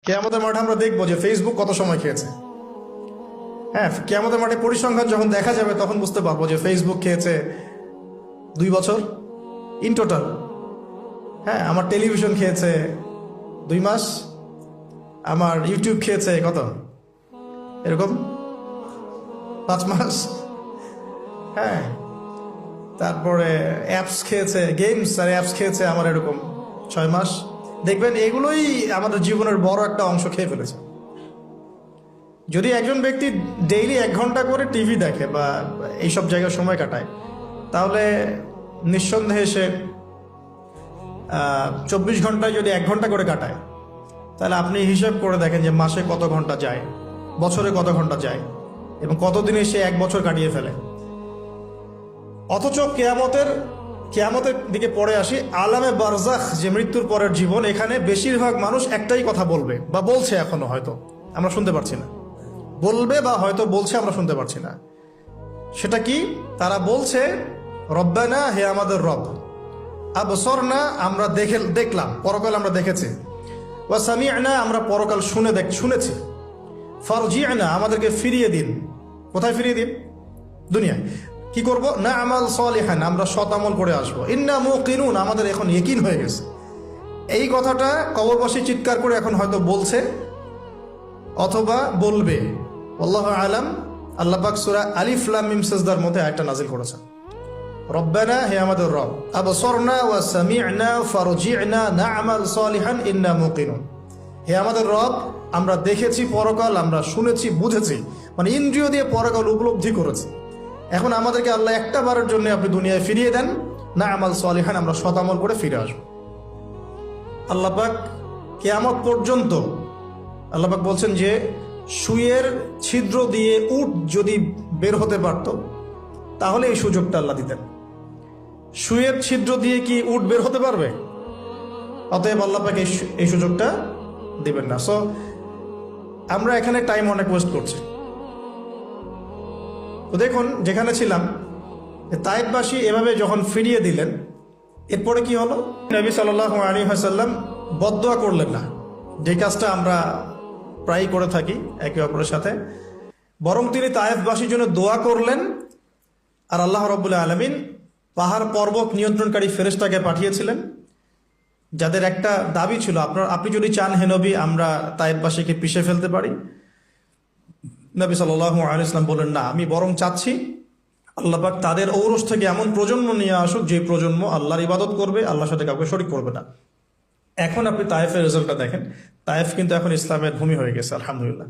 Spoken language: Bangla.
কিয়ামতের মাঠে আমরা দেখবো যে ফেসবুক কত সময় খেয়েছে। হ্যাঁ, কিয়ামতের মাঠে পরিসংখ্যান যখন দেখা যাবে তখন বুঝতে পারবো যে ফেসবুক খেয়েছে 2 বছর ইন টোটাল। হ্যাঁ, আমার টেলিভিশন খেয়েছে 2 মাস, আমার ইউটিউব খেয়েছে কত এরকম 5 মাস। হ্যাঁ, তারপরে অ্যাপস খেয়েছে, গেমস আর অ্যাপস খেয়েছে আমার এরকম 6 মাস। দেখবেন এগুলোই আমাদের জীবনের বড় একটা অংশ খেয়ে ফেলেছে। যদি একজন ব্যক্তি ডেইলি 1 ঘন্টা করে টিভি দেখে বা এইসব জায়গায় সময় কাটায়, তাহলে নিঃসন্দেহে সে 24 ঘন্টায় যদি 1 ঘন্টা করে কাটায়, তাহলে আপনি হিসাব করে দেখেন যে মাসে কত ঘন্টা যায়, বছরে কত ঘন্টা যায়, এবং কতদিনে সে 1 বছর কাটিয়ে ফেলে। অথচ কেয়ামতের দিকে পড়ে আসি, আলামে বারজাখ, যে মৃত্যুর পরের জীবন, এখানে বেশিরভাগ মানুষ একটাই কথা বলবে বা বলছে, এখনো হয়তো আমরা শুনতে পারছি না, বলবে বা হয়তো বলছে, আমরা শুনতে পারছি না। সেটা কি? তারা বলছে, রব্বানা, হে আমাদের রব, আবসরনা, আমরা দেখলাম, পরকাল আমরা দেখেছি, ওয়া সামি'না, আমরা পরকাল শুনেছি, ফারজি'না, আমাদেরকে ফিরিয়ে দিন। কোথায় ফিরিয়ে দিন? দুনিয়ায়। কি করব? না আমাল সালিহান, আমরা সৎ আমল করে আসবো। ইন্না মুকিনুন, আমাদের এখন ইয়াকিন হয়ে গেছে। এই কথাটা কবরবাসী চিৎকার করে এখন হয়তো বলছে অথবা বলবে, আল্লাহু আলাম। আল্লাহ পাক সূরা আলিফ লাম মিম সাজদার মধ্যে আয়াতটা নাযিল করেছেন, রব্বানা, হে আমাদের রব, আবসরনা ওয়া সামি'না ফারজি'না না'মাল সালিহান ইন্না মুকিনুন, হে আমাদের রব, আমরা দেখেছি পরকাল, আমরা শুনেছি, বুঝেছি, মানে ইন্দ্রিয় দিয়ে পরকাল উপলব্ধি করেছি। এখন আমাদেরকে আল্লাহ একটা বারের জন্য আপনি দুনিয়ায় ফিরিয়ে দেন, না'মাল সালিহান, আমরা সৎ আমল করে ফিরে আসবো। আল্লাহ পাক কিয়ামত পর্যন্ত আল্লাহ পাক বলছেন যে সুয়ের ছিদ্র দিয়ে উট যদি বের হতে পারত, তাহলে এই সুযোগটা আল্লাহ দিতেন। সুয়ের ছিদ্র দিয়ে কি উট বের হতে পারবে? অতএব আল্লাহ পাক এই সুযোগটা দিবেন না। সো আমরা এখানে টাইম অনেক ওয়েস্ট করছি। তো দেখুন, যেখানে ছিলাম, তায়েফবাসী এভাবে যখন ফিরিয়ে দিলেন, এরপরে কি হলো? নবী সাল্লাল্লাহু আলাইহি ওয়াসাল্লাম বদদুয়া করলেন না, যে কাজটা আমরা প্রায় করে থাকি একে অপরের সাথে, বরং তিনি তায়েফবাসীর জন্য দোয়া করলেন। আর আল্লাহ রাব্বুল আলামিন পাহাড় পর্বত নিয়ন্ত্রণকারী ফেরেশতাকে পাঠিয়েছিলেন, যাদের একটা দাবি ছিল, আপনি যদি চান হে নবী, আমরা তায়েফবাসীকে পিষে ফেলতে পারি। নবী সাল্লাল্লাহু আলাইহি ওয়াসাল্লাম বললেন, না, আমি বরং চাচ্ছি আল্লাহ পাক তাদের ঔরস থেকে এমন প্রজন্ম নিয়ে আসুক, যে প্রজন্ম আল্লাহর ইবাদত করবে, আল্লাহর সাথে কাউকে শরীক করবে না। এখন আপনি তায়েফের রেজাল্টটা দেখেন, তায়েফ কিন্তু এখন ইসলামের ভূমি হয়ে গেছে, আলহামদুলিল্লাহ।